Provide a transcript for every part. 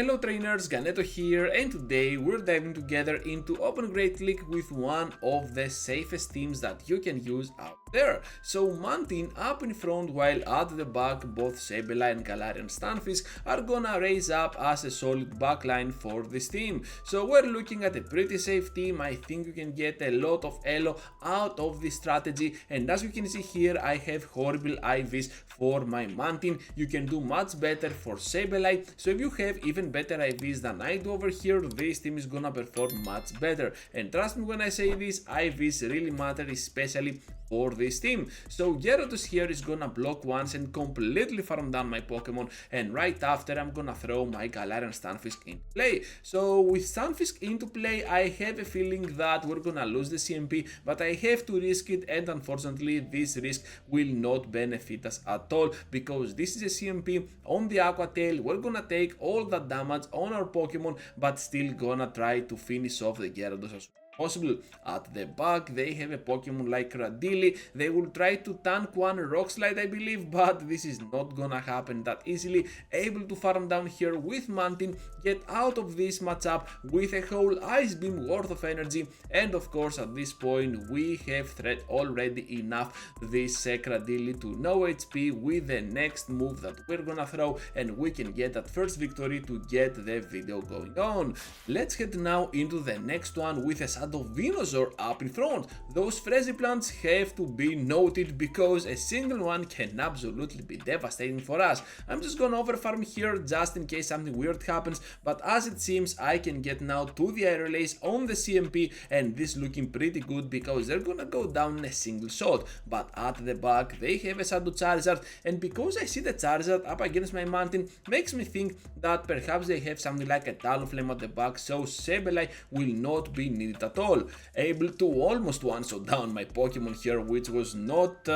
Hello trainers, Ganeto here, and today we're diving together into Open Great League with one of the safest teams that you can use out there. So Mountain up in front, while at the back both Sableye and Galarian Stunfisk are gonna raise up as a solid backline for this team. So we're looking at a pretty safe team. I think you can get a lot of elo out of this strategy, and as you can see here, I have horrible IVs for my Mountain. You can do much better for Sableye, so if you have even better IVs than I do over here, this team is gonna perform much better. And trust me when I say this, IVs really matter, especially for this team. So Gyarados here is gonna block once and completely farm down my Pokemon, and right after I'm gonna throw my Galarian Stunfisk into play. So with Stunfisk into play, I have a feeling that we're gonna lose the CMP, but I have to risk it, and unfortunately this risk will not benefit us at all, because this is a CMP on the Aqua Tail. We're gonna take all that damage on our Pokemon, but still gonna try to finish off the Gyarados as possible. At the back they have a Pokemon like Radili. They will try to tank one Rock Slide, I believe, but this is not gonna happen that easily. Able to farm down here with Mountain, get out of this matchup with a whole Ice Beam worth of energy, and of course at this point we have threat already enough this Radili to no HP with the next move that we're gonna throw, and we can get that first victory to get the video going on. Let's head now into the next one with a Shadow Venusaur up in front. Those Frenzy plants have to be noted, because a single one can absolutely be devastating for us. I'm just gonna overfarm here just in case something weird happens, but as it seems I can get now to the air relays on the CMP, and this looking pretty good because they're gonna go down in a single shot. But at the back they have a Shadow Charizard, and because I see the Charizard up against my Mountain, makes me think that perhaps they have something like a Talonflame at the back, so Sableye will not be needed at all. Able to almost one-shot down my Pokemon here, which was not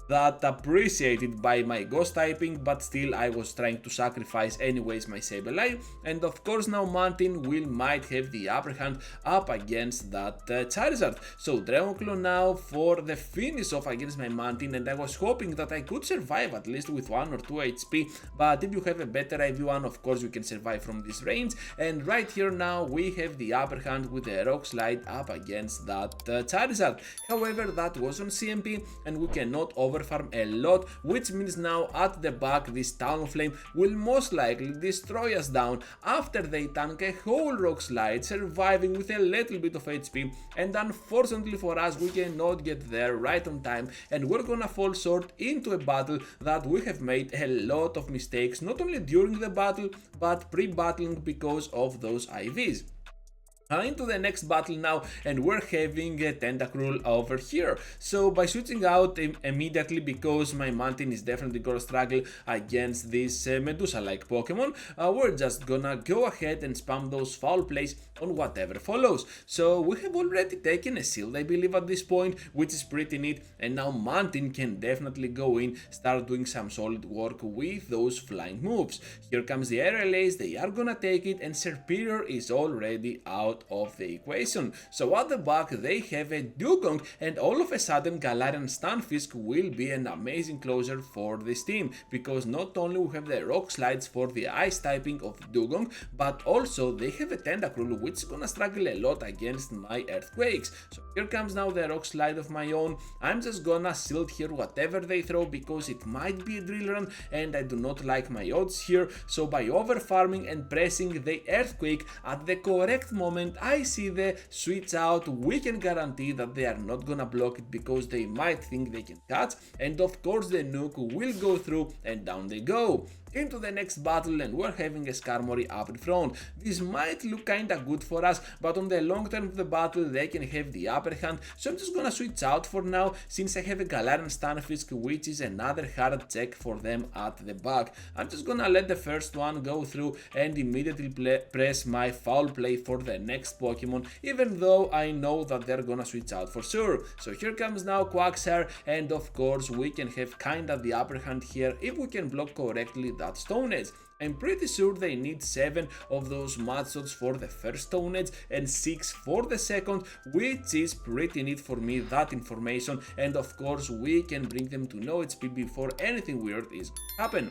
that appreciated by my ghost typing, but still I was trying to sacrifice anyways my Sableye, and of course now Mountain might have the upper hand up against that Charizard. So Dragonclaw now for the finish off against my Mountain, and I was hoping that I could survive at least with 1 or 2 HP, but if you have a better IV1, of course you can survive from this range, and right here now we have the upper hand with the Rock Slide up against that Charizard. However, that was on CMP and we cannot farm a lot, which means now at the back this Talonflame will most likely destroy us down after they tank a whole Rock Slide, surviving with a little bit of HP, and unfortunately for us we cannot get there right on time, and we're gonna fall short into a battle that we have made a lot of mistakes, not only during the battle but pre-battling because of those IVs. Into the next battle now, and we're having a Tentacruel over here. So by switching out immediately, because my Mountain is definitely gonna struggle against this Medusa-like Pokemon, we're just gonna go ahead and spam those foul plays on whatever follows. So we have already taken a shield, I believe, at this point, which is pretty neat, and now Mountain can definitely go in, start doing some solid work with those flying moves. Here comes the air relays, they are gonna take it, and Serperior is already out of the equation. So at the back they have a Dugong, and all of a sudden Galarian Stunfisk will be an amazing closer for this team, because not only we have the Rock Slides for the ice typing of Dugong, but also they have a Tentacruel which is gonna struggle a lot against my Earthquakes. So here comes now the Rock Slide of my own. I'm just gonna shield here whatever they throw, because it might be a Drill Run and I do not like my odds here. So by over farming and pressing the Earthquake at the correct moment I see the switch out, we can guarantee that they are not gonna block it, because they might think they can catch, and of course the nuke will go through and down they go. Into the next battle, and we're having a Skarmory up in front. This might look kinda good for us, but on the long term of the battle they can have the upper hand, so I'm just gonna switch out for now, since I have a Galarian Stunfisk, which is another hard check for them at the back. I'm just gonna let the first one go through and immediately press my foul play for the next Pokemon, even though I know that they're gonna switch out for sure. So here comes now Quagsire, and of course we can have kinda the upper hand here if we can block correctly that Stone Edge. I'm pretty sure they need 7 of those mud shots for the first Stone Edge and 6 for the second, which is pretty neat for me, that information, and of course we can bring them to no HP before anything weird is happen.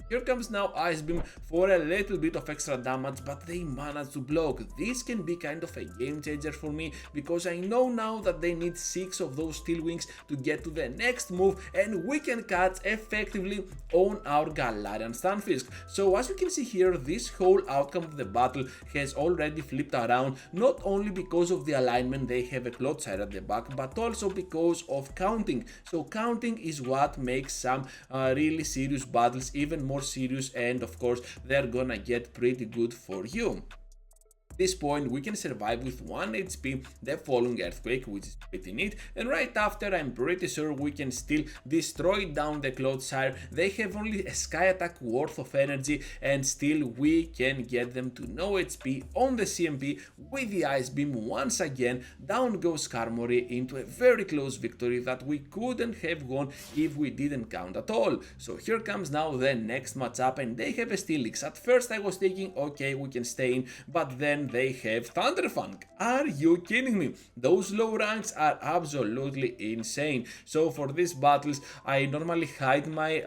Here comes now Ice Beam for a little bit of extra damage, but they managed to block. This can be kind of a game changer for me, because I know now that they need 6 of those Steel Wings to get to the next move, and we can catch effectively on our Galarian Stunfisk. So as you can see here, this whole outcome of the battle has already flipped around, not only because of the alignment, they have a Clodsire at the back, but also because of counting. So counting is what makes some really serious battles even more serious, and of course they're gonna get pretty good for you. At this point we can survive with 1 HP the following Earthquake, which is pretty neat, and right after I'm pretty sure we can still destroy down the Clodsire. They have only a Sky Attack worth of energy, and still we can get them to no HP on the CMP with the Ice Beam. Once again, down goes Skarmory into a very close victory that we couldn't have won if we didn't count at all. So here comes now the next matchup, and they have a Steelix. At first I was thinking, okay, we can stay in, but then they have Thunderfang. Are you kidding me? Those low ranks are absolutely insane. So for these battles I normally hide my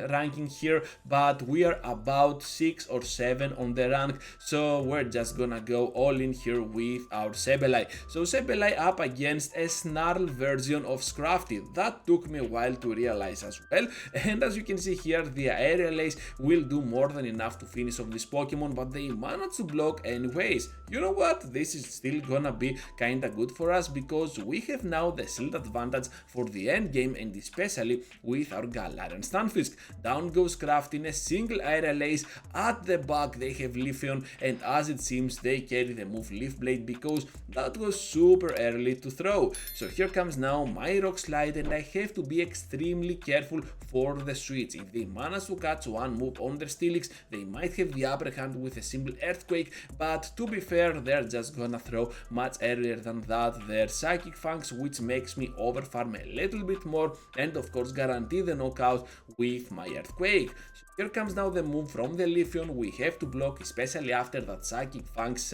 ranking here, but we are about 6 or 7 on the rank, so we're just gonna go all in here with our Sableye. So Sableye up against a Snarl version of Scrafty. That took me a while to realize as well, and as you can see here, the Aerial Ace will do more than enough to finish off this Pokemon, but they managed to block anyways. You know what, this is still gonna be kinda good for us, because we have now the shield advantage for the end game, and especially with our Galarian Stunfisk. Down goes Craft in a single Aerial Ace. At the back they have Leafeon, and as it seems they carry the move Leaf Blade, because that was super early to throw. So here comes now my Rock Slide, and I have to be extremely careful for the switch. If they manage to catch one move on their Steelix, they might have the upper hand with a simple Earthquake, but to be fair, they're just gonna throw much earlier than that their Psychic Fangs, which makes me overfarm a little bit more, and of course guarantee the knockout with my Earthquake. So here comes now the move from the Leafeon. We have to block, especially after that Psychic Fangs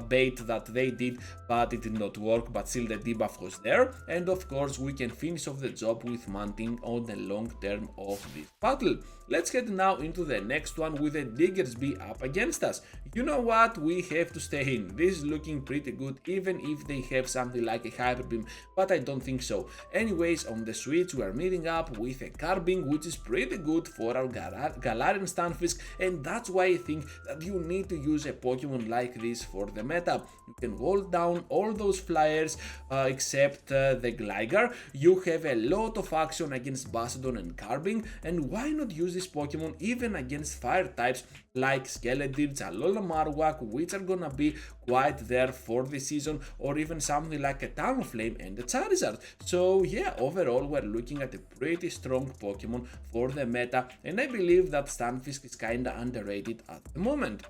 bait that they did, but it did not work, but still the debuff was there, and of course we can finish off the job with Manting on the long term of this battle. Let's head now into the next one with the Diggersby up against us. You know what, we have to stay in. This is looking pretty good, even if they have something like a Hyper Beam, but I don't think so. Anyways, on the switch we are meeting up with a Carbink, which is pretty good for our Galarian Stunfisk, and that's why I think that you need to use a Pokemon like this for the meta. You can hold down all those flyers except the Gligar. You have a lot of action against Bastiodon and Carbink, and why not use this Pokemon even against fire types like Skeledirge, Alola Marowak, which are gonna be quite there for this season, or even something like a Talonflame and a Charizard. So yeah, overall we're looking at a pretty strong Pokemon for the meta, and I believe that Stunfisk is kinda underrated at the moment.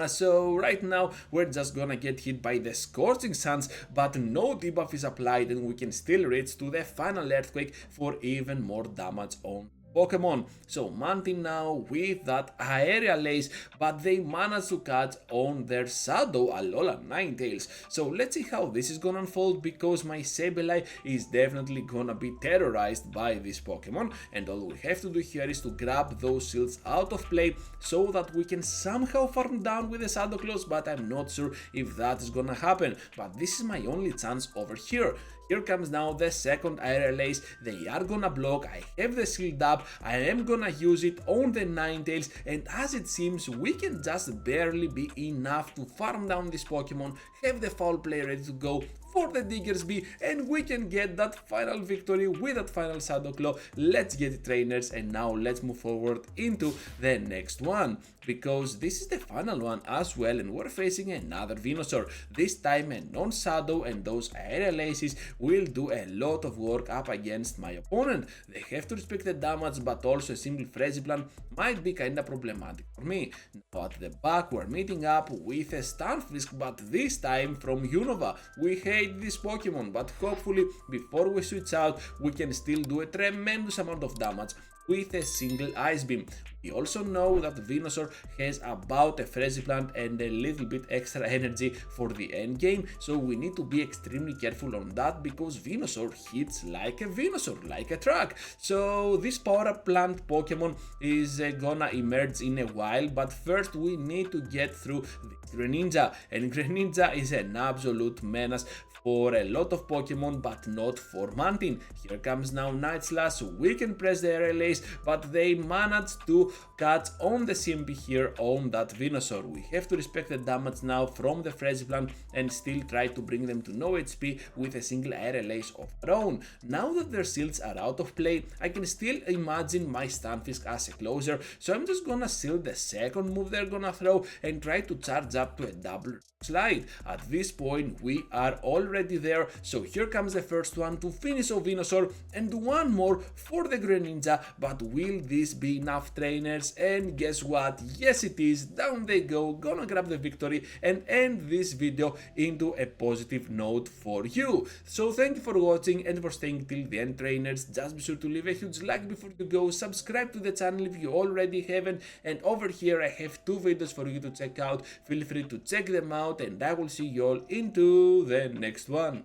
So right now we're just gonna get hit by the Scorching Suns, but no debuff is applied, and we can still reach to the final Earthquake for even more damage on Pokemon. So Mantin now with that Aerial Ace, but they managed to catch on their Shadow Alola Ninetales. So let's see how this is gonna unfold, because my Sableye is definitely gonna be terrorized by this Pokemon, and all we have to do here is to grab those shields out of play so that we can somehow farm down with the Shadow Claws, but I'm not sure if that is gonna happen. But this is my only chance over here. Here comes now the second Aerial Ace. They are gonna block. I have the shield up. I am gonna use it on the Ninetales, and as it seems we can just barely be enough to farm down this Pokemon, have the foul play ready to go for the Diggersby, and we can get that final victory with that final Shadow Claw. Let's get it, trainers, and now let's move forward into the next one, because this is the final one as well, and we're facing another Venusaur. This time a non-Shadow, and those Aerial Aces will do a lot of work up against my opponent. They have to respect the damage, but also a simple Freziplan might be kinda problematic for me. Now at the back we're meeting up with a Stunfisk, but this time from Unova. We hate this Pokemon, but hopefully before we switch out we can still do a tremendous amount of damage. with a single Ice Beam. We also know that Venusaur has about a Frenzy Plant and a little bit extra energy for the end game, so we need to be extremely careful on that because Venusaur hits like a Venusaur, like a truck. So this Power Up Plant Pokemon is gonna emerge in a while, but first we need to get through the Greninja, and Greninja is an absolute menace for a lot of Pokemon, but not for Mantine. Here comes now Night Slash, we can press the RLAs, but they managed to catch on the CMP here on that Venusaur. We have to respect the damage now from the Frenzy Plant and still try to bring them to no HP with a single RLAs of our own. Now that their shields are out of play, I can still imagine my Stunfisk as a closer, so I'm just gonna shield the second move they're gonna throw and try to charge up to a double slide. At this point we are already there, so here comes the first one to finish off Venusaur and one more for the Greninja, but will this be enough, trainers? And guess what, yes it is, down they go, gonna grab the victory and end this video into a positive note for you. So thank you for watching and for staying till the end, trainers. Just be sure to leave a huge like before you go, subscribe to the channel if you already haven't, and over here I have 2 videos for you to check out. Feel free to check them out and I will see you all into the next one.